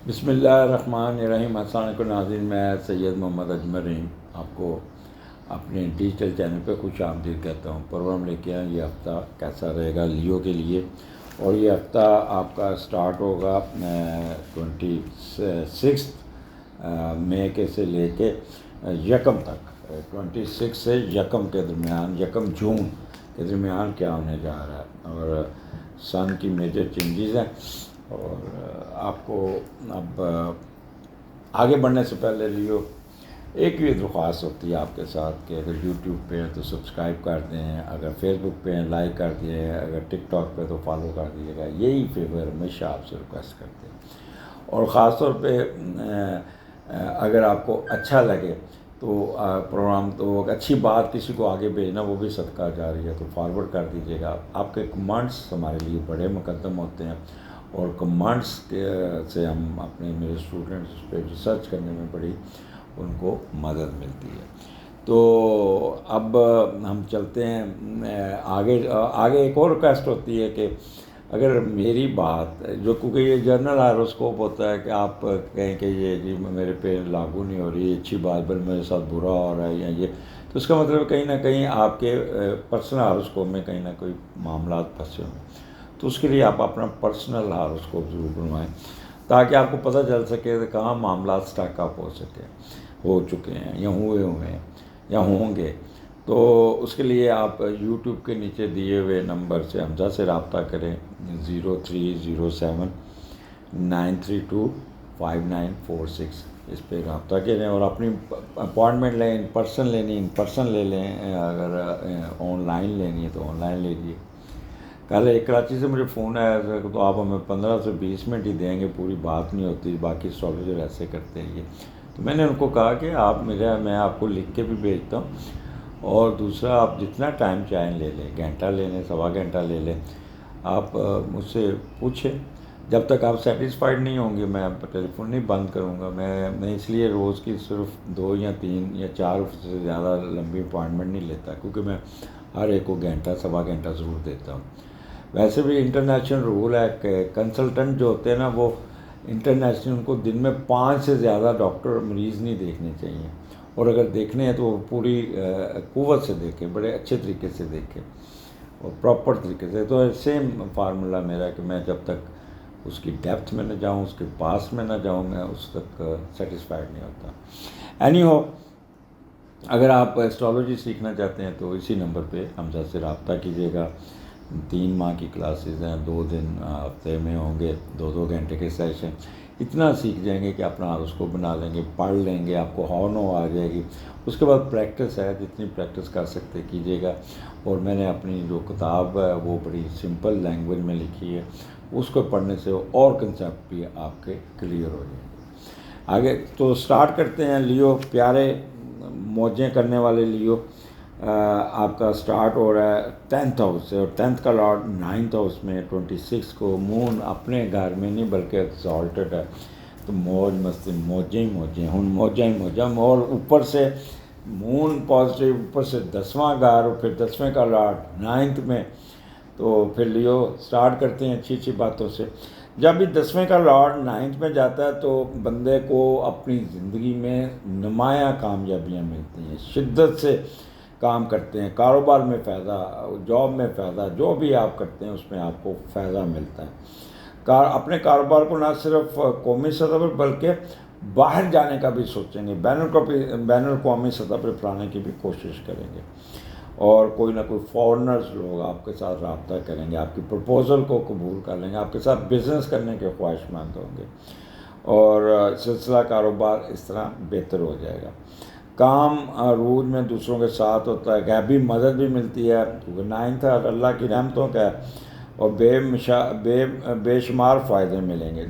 بسم اللہ الرحمن الرحیم۔ السلام علیکم ناظرین، میں سید محمد اجمل رحیم آپ کو اپنے ڈیجیٹل چینل پہ خوش آمدید کہتا ہوں۔ پروگرام لے کے آئیں یہ ہفتہ کیسا رہے گا لیو کے لیے، اور یہ ہفتہ آپ کا سٹارٹ ہوگا 26 مئی کے سے لے کے یکم تک، 26 سے یکم کے درمیان، یکم جون کے درمیان کیا ہونے جا رہا ہے، اور سن کی میجر چینجز ہیں۔ اور آپ کو اب آگے بڑھنے سے پہلے لیو ایک بھی درخواست ہوتی ہے آپ کے ساتھ کہ اگر یوٹیوب پہ ہیں تو سبسکرائب کر دیں، اگر فیس بک پہ ہیں لائک کر دیں، اگر ٹک ٹاک پہ تو فالو کر دیجیے گا۔ یہی فیور ہمیشہ آپ سے ریکویسٹ کرتے ہیں، اور خاص طور پہ اگر آپ کو اچھا لگے تو پروگرام تو اچھی بات کسی کو آگے بھیجنا وہ بھی صدقہ جاری ہے، تو فارورڈ کر دیجیے گا۔ آپ کے کمنٹس ہمارے لیے بڑے مقدم ہوتے ہیں، اور کمنٹس سے ہم میرے اسٹوڈنٹس پہ ریسرچ کرنے میں بڑی ان کو مدد ملتی ہے۔ تو اب ہم چلتے ہیں آگے ایک اور ریکویسٹ ہوتی ہے کہ اگر میری بات جو، کیونکہ یہ جنرل ہائروسکوپ ہوتا ہے کہ آپ کہیں کہ یہ جی میرے پہ لاگو نہیں ہو رہی، یہ اچھی بات بل میرے ساتھ برا ہو رہا ہے یا یہ، تو اس کا مطلب کہیں نہ کہیں آپ کے پرسنل ہائروسکوپ میں کہیں نہ کوئی معاملات پھنسے ہوئے ہیں۔ تو اس کے لیے آپ اپنا پرسنل ہاروسکوپ ضرور بنوائیں، تاکہ آپ کو پتہ چل سکے کہ کہاں معاملات سٹیک اپ ہو چکے ہیں یا ہوئے ہیں یا ہوں گے۔ تو اس کے لیے آپ یوٹیوب کے نیچے دیے ہوئے نمبر سے حمزہ سے رابطہ کریں، 0307932594 اس پہ رابطہ کریں، اور اپنی اپوائنٹمنٹ لیں۔ ان پرسن لینی ان پرسن لے لیں، اگر آن لائن لینی ہے تو آن لائن لے لیجیے۔ کل ایک کراچی سے مجھے فون آیا تھا کہ تو آپ ہمیں 15 سے 20 منٹ ہی دیں گے، پوری بات نہیں ہوتی، باقی اسٹرالوجر ایسے کرتے ہیں یہ۔ تو میں نے ان کو کہا کہ میں آپ کو لکھ کے بھی بھیجتا ہوں، اور دوسرا آپ جتنا ٹائم چاہیں لے لیں، گھنٹہ لے لیں، سوا گھنٹہ لے لیں، آپ مجھ سے پوچھیں۔ جب تک آپ سیٹسفائیڈ نہیں ہوں گے میں ٹیلی فون نہیں بند کروں گا۔ میں اس لیے روز کی صرف 2 یا 3 یا 4 سے زیادہ لمبی اپوائنٹمنٹ نہیں لیتا، کیونکہ میں ہر ایک کو گھنٹہ سوا گھنٹہ ضرور دیتا ہوں۔ ویسے بھی انٹرنیشنل رول ہے کہ کنسلٹنٹ جو ہوتے ہیں نا، وہ انٹرنیشنل، ان کو دن میں 5 سے زیادہ ڈاکٹر مریض نہیں دیکھنے چاہیے، اور اگر دیکھنے ہیں تو وہ پوری قوت سے دیکھیں، بڑے اچھے طریقے سے دیکھیں اور پراپر طریقے سے۔ تو سیم فارمولا میرا ہے کہ میں جب تک اس کی ڈیپتھ میں نہ جاؤں، اس کے پاس میں نہ جاؤں، میں اس تک سیٹسفائیڈ نہیں ہوتا۔ اینی ہو، اگر آپ ایسٹرالوجی سیکھنا چاہتے ہیں تو اسی نمبر پہ حمزہ سے رابطہ کیجیے گا۔ 3 ماہ کی کلاسز ہیں، 2 دن ہفتے میں ہوں گے، 2 گھنٹے کے سیشن۔ اتنا سیکھ جائیں گے کہ اپنا ہاروسکوپ بنا لیں گے، پڑھ لیں گے، آپ کو ہاؤ نو آ جائے گی۔ اس کے بعد پریکٹس ہے، جتنی پریکٹس کر سکتے کیجیے گا۔ اور میں نے اپنی جو کتاب ہے وہ بڑی سمپل لینگویج میں لکھی ہے، اس کو پڑھنے سے اور کنسیپٹ بھی آپ کے کلیئر ہو جائیں گے۔ آگے تو سٹارٹ کرتے ہیں۔ لیو پیارے موجیں کرنے والے لیو، آپ کا سٹارٹ ہو رہا ہے 10th ہاؤس سے، اور 10th کا لارڈ 9th ہاؤس میں 26 کو۔ مون اپنے گھر میں نہیں بلکہ ایکزالٹڈ ہے، تو موج مستی، موجیں ہی موجیں، ہن موجیں ہی موجیں۔ اور اوپر سے مون پازیٹیو، اوپر سے 10واں گھر، اور پھر 10ویں کا لارڈ 9th میں۔ تو پھر لیو سٹارٹ کرتے ہیں اچھی اچھی باتوں سے۔ جب بھی 10ویں کا لارڈ 9th میں جاتا ہے تو بندے کو اپنی زندگی میں نمایاں کامیابیاں ملتی ہیں، شدت سے کام کرتے ہیں، کاروبار میں فائدہ، جاب میں فائدہ، جو بھی آپ کرتے ہیں اس میں آپ کو فائدہ ملتا ہے۔ اپنے کاروبار کو نہ صرف قومی سطح پر بلکہ باہر جانے کا بھی سوچیں گے، بین الاقوامی سطح پر پھیلانے کی بھی کوشش کریں گے، اور کوئی نہ کوئی فارنرز لوگ آپ کے ساتھ رابطہ کریں گے، آپ کی پروپوزل کو قبول کر لیں گے، آپ کے ساتھ بزنس کرنے کے خواہش مند ہوں گے، اور سلسلہ کاروبار اس طرح بہتر ہو جائے گا۔ کام عروج میں دوسروں کے ساتھ ہوتا ہے، غیبی مدد بھی ملتی ہے، کیونکہ 9th اللہ کی رحمتوں کا ہے، اور بے شمار فائدے ملیں گے۔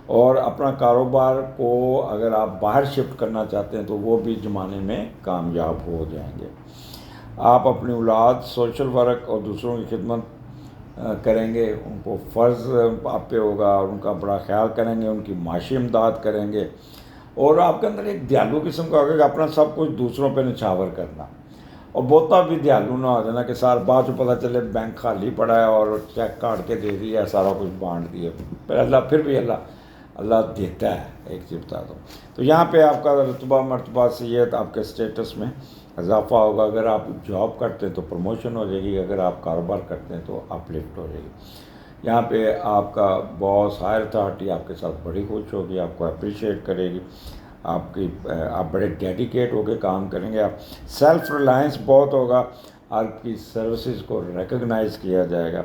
اور اپنا کاروبار کو اگر آپ باہر شفٹ کرنا چاہتے ہیں تو وہ بھی زمانے میں کامیاب ہو جائیں گے۔ آپ اپنی اولاد، سوشل ورک اور دوسروں کی خدمت کریں گے، ان کو فرض آپ پہ ہوگا، اور ان کا بڑا خیال کریں گے، ان کی معاشی امداد کریں گے، اور آپ کے اندر ایک دیالو قسم کا ہوگا کہ اپنا سب کچھ دوسروں پہ نچھاور کرنا، اور بہتا بھی دیالو نہ ہو جانا کہ سال بعد جو پتہ چلے بینک خالی پڑا ہے اور چیک کاٹ کے دے دیا، سارا کچھ بانٹ دیا، پھر بھی اللہ اللہ دیتا ہے، ایک چیز بتا دو. تو یہاں پہ آپ کا رتبہ مرتبہ سید آپ کے اسٹیٹس میں اضافہ ہوگا. اگر آپ جاب کرتے ہیں تو پروموشن ہو جائے گی، اگر آپ کاروبار کرتے ہیں تو اپ لفٹ ہو جائے گی. یہاں پہ آپ کا باس ہائر اتھارٹی آپ کے ساتھ بڑی خوش ہوگی، آپ کو اپریشیٹ کرے گی، آپ بڑے ڈیڈیکیٹ ہو کے کام کریں گے. آپ سیلف ریلائنس بہت ہوگا، آپ کی سروسز کو ریکگنائز کیا جائے گا.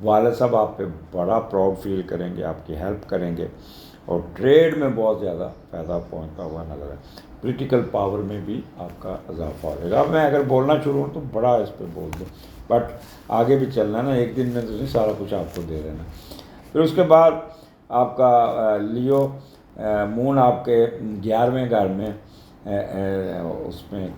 والد صاحب آپ پہ بڑا پراؤڈ فیل کریں گے، آپ کی ہیلپ کریں گے، اور ٹریڈ میں بہت زیادہ فائدہ پہنچتا ہوا نظر ہے. پولیٹیکل پاور میں بھی آپ کا اضافہ ہو جائے گا. اب میں اگر بولنا شروع ہوں تو بڑا اس پہ بول دوں، بٹ آگے بھی چلنا ہے نا، ایک دن میں تو نہیں سارا کچھ آپ کو دے دینا. پھر اس کے بعد آپ کا لیو مون آپ کے 11ویں گھر میں، اس میں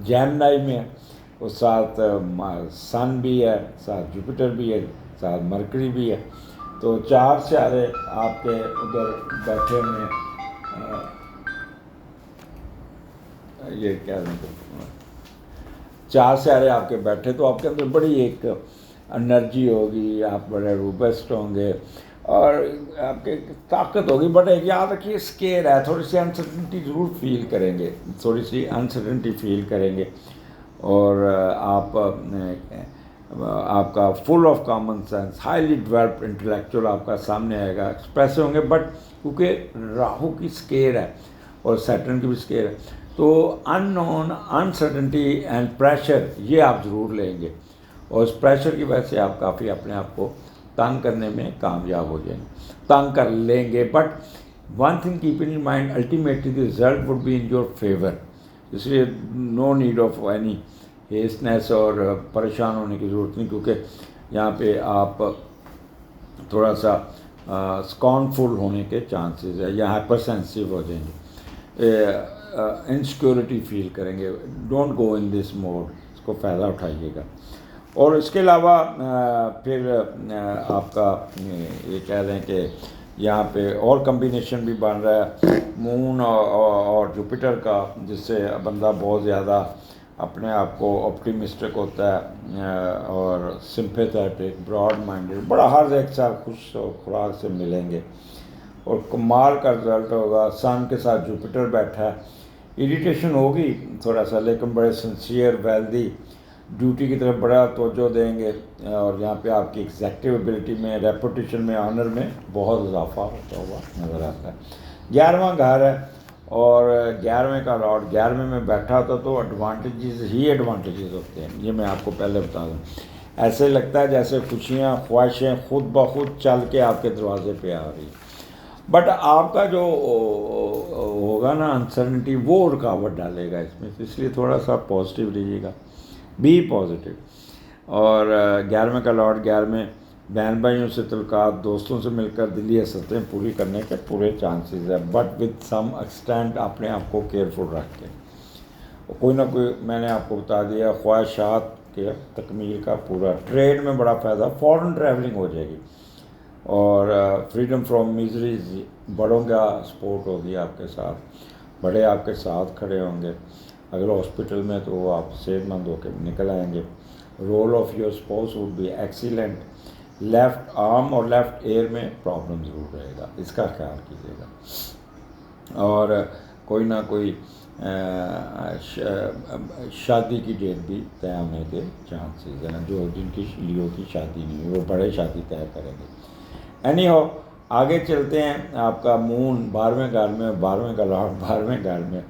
جیمنائی میں، اس ساتھ سن بھی ہے، ساتھ جوپیٹر بھی ہے، ساتھ مرکری بھی ہے. تو 4 سیارے آپ کے ادھر بیٹھے میں یہ کیا 4 سیارے آپ کے بیٹھے، تو آپ کے اندر بڑی ایک انرجی ہوگی، آپ بڑے روبسٹ ہوں گے اور آپ کے طاقت ہوگی. بٹ ایک یاد رکھیے اسکیئر ہے، تھوڑی سی انسرٹنٹی ضرور فیل کریں گے، تھوڑی سی انسرٹنٹی فیل کریں گے. اور آپ کا full of common sense, highly developed intellectual آپ کا سامنے آئے گا، ایکسپریسو ہوں گے. بٹ کیونکہ راہو کی اسکیئر ہے اور سیٹرن کی بھی اسکیئر ہے، تو ان نون انسرٹنٹی اینڈ پریشر یہ آپ ضرور لیں گے، اور اس پریشر کی وجہ سے آپ کافی اپنے آپ کو تنگ کرنے میں کامیاب ہو جائیں گے، تنگ کر لیں گے. But one thing keep in mind, ultimately the result would be in your favour. اس لیے no need of any hastiness اور پریشان ہونے کی ضرورت نہیں، کیونکہ یہاں پہ آپ تھوڑا سا اسکانفل ہونے کے چانسز ہے، یا ہائپر سینسیو ہو جائیں گے، انسیکیورٹی فیل کریں گے. Don't go in this mood, اس کو فائدہ اٹھائیے گا. اور اس کے علاوہ پھر آپ کا یہ کہہ دیں کہ یہاں پہ اور کمبینیشن بھی بن رہا ہے مون اور جوپیٹر کا، جس سے بندہ بہت زیادہ اپنے آپ کو آپٹیمسٹک ہوتا ہے اور سمپیتھیٹک، براڈ مائنڈیڈ، بڑا ہر ایک ساتھ خوش و خوراک سے ملیں گے، اور کمال کا رزلٹ ہوگا. سن کے ساتھ جوپیٹر بیٹھا ہے، اریٹیشن ہوگی تھوڑا سا، لیکن بڑے سنسیئر، ویلدی، ڈیوٹی کی طرف بڑا توجہ دیں گے، اور یہاں پہ آپ کی ایگزیکٹو ایبلٹی میں، ریپوٹیشن میں، آنر میں بہت اضافہ ہوتا ہوا نظر آتا ہے. 11واں گھر ہے، اور 11ویں کا لارڈ 11ویں میں بیٹھا ہوتا تو ایڈوانٹیجز ہی ایڈوانٹیجز ہوتے ہیں. یہ میں آپ کو پہلے بتا دوں، ایسے لگتا ہے جیسے خوشیاں، خواہشیں خود بخود چل کے آپ کے دروازے پہ آ رہی. بٹ آپ کا جو ہوگا نا انسرٹنٹی، وہ رکاوٹ ڈالے گا اس میں، اس لیے تھوڑا سا پازیٹیو رہیے گا، بی پازیٹیو. اور 11ویں کا لارڈ 11ویں، بہن بھائیوں سے تعلقات، دوستوں سے مل کر دلی حسرتیں پوری کرنے کے پورے چانسز ہے، بٹ وتھ سم ایکسٹینٹ اپنے آپ کو کیئرفل رکھ کے. کوئی نہ کوئی میں نے آپ کو بتا دیا، خواہشات کے تکمیل کا پورا. ٹریڈ میں بڑا فائدہ، فورن ٹریولنگ ہو جائے گی، اور فریڈم فرام میزریز، بڑوں کا سپورٹ ہوگی آپ کے ساتھ، بڑے آپ کے ساتھ کھڑے ہوں گے. اگر ہاسپٹل میں تو وہ آپ صحت مند ہو کے نکل آئیں گے. Role of your spouse would be excellent. Left arm اور لیفٹ ایئر میں پرابلم ضرور رہے گا، اس کا خیال کیجیے گا. اور کوئی نہ کوئی شادی کی ڈیٹ بھی طے ہونے کے چانسز ہیں، جو جن کی لیو کی شادی نہیں ہوئی وہ بڑے شادی طے کریں گے. اینی ہو، آگے چلتے ہیں. آپ کا مون 12ویں گھر میں، 12ویں کا لارڈ 12ویں گھر میں،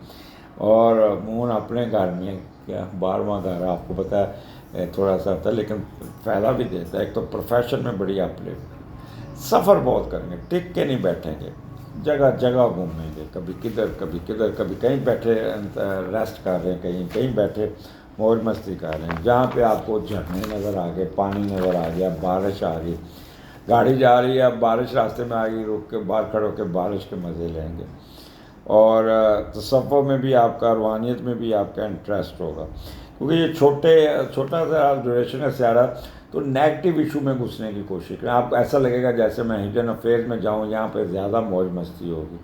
اور مون اپنے گھر میں. کیا 12واں گھر آپ کو پتہ ہے تھوڑا سا ہوتا ہے لیکن فائدہ بھی دیتا ہے. ایک تو پروفیشن میں بڑی اپلفٹ، سفر بہت کریں گے، ٹک کے نہیں بیٹھیں گے، جگہ جگہ گھومیں گے، کبھی کدھر کبھی کدھر، کبھی کہیں بیٹھے ریسٹ کر رہے ہیں، کہیں بیٹھے موج مستی کر رہے ہیں. جہاں پہ آپ کو جھرنے نظر آ گئے، پانی نظر آ گیا، بارش آ گئی، گاڑی جا رہی ہے، بارش راستے میں آ گئی، رک کے باہر کھڑے ہو کے بارش کے مزے لیں گے. اور تصوف میں بھی آپ کا، روحانیت میں بھی آپ کا انٹرسٹ ہوگا، کیونکہ یہ چھوٹا سا ڈیوریشن ہے سیارہ، تو نیگیٹو ایشو میں گھسنے کی کوشش کریں. آپ کو ایسا لگے گا جیسے میں ہڈن افیئر میں جاؤں، یہاں پہ زیادہ موج مستی ہوگی،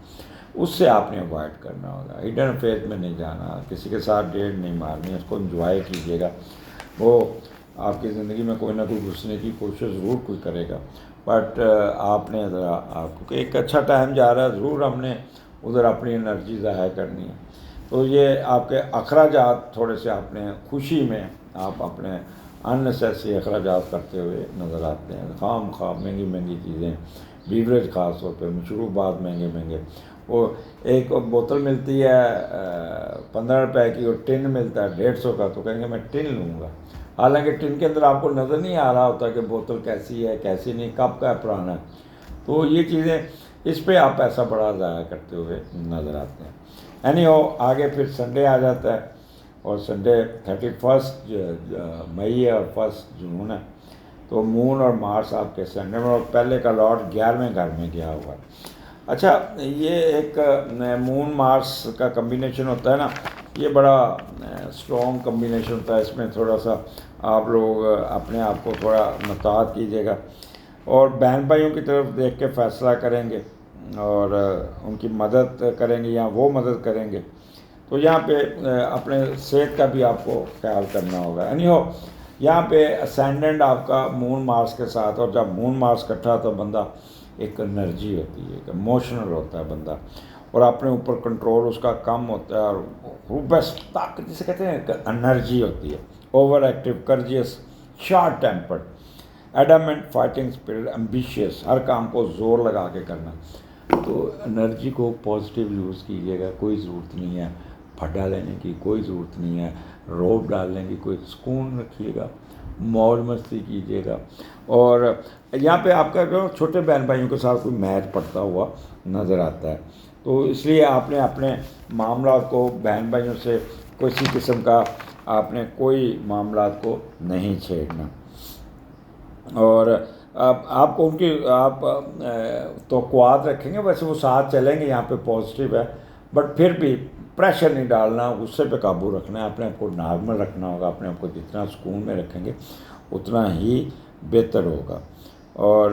اس سے آپ نے اوائڈ کرنا ہوگا. ہڈن افیئر میں نہیں جانا، کسی کے ساتھ ڈیٹ نہیں مارنی، اس کو انجوائے کیجیے گا. وہ آپ کی زندگی میں کوئی نہ کوئی گھسنے کی کوشش ضرور کوئی کرے گا، بٹ آپ نے ذرا آپ کو ایک اچھا ٹائم جا رہا ہے، ضرور ہم نے ادھر اپنی انرجی ضائع کرنی ہے. تو یہ آپ کے اخراجات تھوڑے سے آپ نے خوشی میں آپ اپنے اننیسیسری اخراجات کرتے ہوئے نظر آتے ہیں. خام خواہ مہنگی مہنگی چیزیں، بیوریج خاص طور پہ مشروبات مہنگے مہنگے. وہ ایک بوتل ملتی ہے 15 روپے کی، اور ٹن ملتا ہے 150 کا، تو کہیں گے میں ٹن لوں گا. حالانکہ ٹن کے اندر آپ کو نظر نہیں آ رہا ہوتا کہ بوتل کیسی ہے کیسی نہیں، کب کا ہے، پرانا ہے. تو یہ چیزیں اس پہ آپ پیسہ بڑا ضائع کرتے ہوئے نظر آتے ہیں. اینی ہو، آگے پھر سنڈے آ جاتا ہے، اور سنڈے 31 مئی ہے اور 1 جون ہے. تو مون اور مارس آپ کے سنڈے میں، اور پہلے کا لاٹ 11ویں گھر میں گیا ہوا ہے. اچھا، یہ ایک مون مارس کا کمبینیشن ہوتا ہے نا، یہ بڑا اسٹرانگ کمبینیشن ہوتا ہے. اس میں تھوڑا سا آپ لوگ اپنے آپ کو تھوڑا محتاط کیجیے گا، اور بہن بھائیوں کی طرف دیکھ کے فیصلہ کریں گے، اور ان کی مدد کریں گے یا وہ مدد کریں گے. تو یہاں پہ اپنے صحت کا بھی آپ کو خیال کرنا ہوگا. یعنی ہو یہاں پہ اسینڈنٹ آپ کا مون مارس کے ساتھ، اور جب مون مارس کٹھا تو بندہ ایک انرجی ہوتی ہے، ایک ایموشنل ہوتا ہے بندہ، اور اپنے اوپر کنٹرول اس کا کم ہوتا ہے، اور بیسٹ طاقت جسے کہتے ہیں انرجی ہوتی ہے. Over active, courageous, short tempered, adamant, fighting spirit, ambitious, ہر کام کو زور لگا کے کرنا. تو انرجی کو پازیٹیو یوز کیجیے گا. کوئی ضرورت نہیں ہے پھڈا لینے کی، کوئی ضرورت نہیں ہے روب ڈالنے کی. کوئی سکون رکھیے گا، موج مستی کیجیے گا. اور یہاں پہ آپ کا جو چھوٹے بہن بھائیوں کے ساتھ کوئی میچ پڑتا ہوا نظر آتا ہے، تو اس لیے آپ نے اپنے معاملات کو بہن بھائیوں سے کسی قسم کا آپ نے کوئی معاملات کو نہیں چھیڑنا. اور آپ کو ان کی آپ توقعات رکھیں گے، ویسے وہ ساتھ چلیں گے، یہاں پہ پازیٹیو ہے. بٹ پھر بھی پریشر نہیں ڈالنا، غصے پہ قابو رکھنا ہے، اپنے آپ کو نارمل رکھنا ہوگا. اپنے آپ کو جتنا سکون میں رکھیں گے اتنا ہی بہتر ہوگا. اور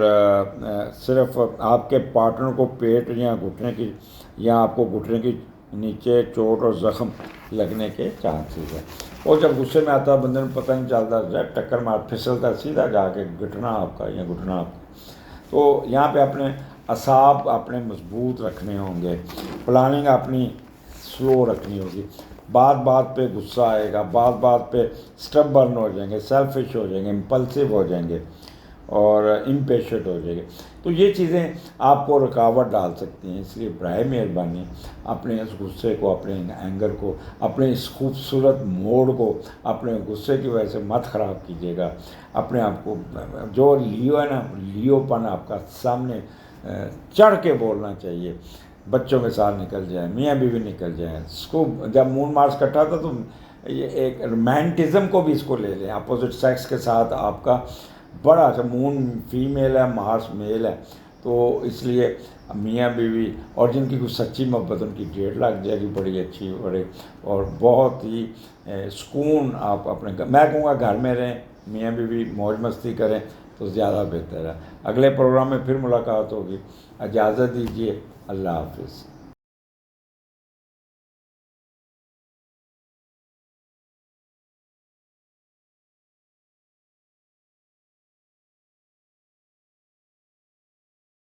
صرف آپ کے پارٹنر کو پیٹ یا گھٹنے کی، یا آپ کو گھٹنے کی نیچے چوٹ اور زخم لگنے کے چانسز ہیں. اور جب غصے میں آتا ہے بندے میں پتہ نہیں چلتا، جب ٹکر مار پھسلتا سیدھا جا کے گھٹنا آپ کا یا گھٹنا آپ کا. تو یہاں پہ اپنے اعصاب اپنے مضبوط رکھنے ہوں گے، پلاننگ اپنی سلو رکھنی ہوگی. بات بات پہ غصہ آئے گا، بات بات پہ اسٹبرن ہو جائیں گے، سیلفش ہو جائیں گے، امپلسو ہو جائیں گے، اور امپیشنٹ ہو جائیں گے. تو یہ چیزیں آپ کو رکاوٹ ڈال سکتی ہیں. اس لیے برائے مہربانی اپنے اس غصے کو، اپنے اینگر کو، اپنے اس خوبصورت موڈ کو اپنے غصے کی وجہ سے مت خراب کیجیے گا. اپنے آپ کو جو لیو ہے نا، لیو پن آپ کا سامنے چڑھ کے بولنا چاہیے. بچوں کے ساتھ نکل جائیں، میاں بیوی نکل جائیں. اس کو جب مون مارس کٹھا تھا تو یہ ایک رومانٹزم کو بھی اس کو لے لیں. اپوزٹ سیکس کے ساتھ آپ کا بڑا اچھا، مون فیمیل ہے، مارس میل ہے، تو اس لیے میاں بیوی اور جن کی کچھ سچی محبت، ان کی ڈیٹ لگ جائے گی بڑی اچھی، بڑے اور بہت ہی سکون. آپ اپنے میں کہوں گا گھر میں رہیں، میاں بیوی موج مستی کریں تو زیادہ بہتر ہے. اگلے پروگرام میں پھر ملاقات ہوگی. اجازت دیجیے، اللہ حافظ.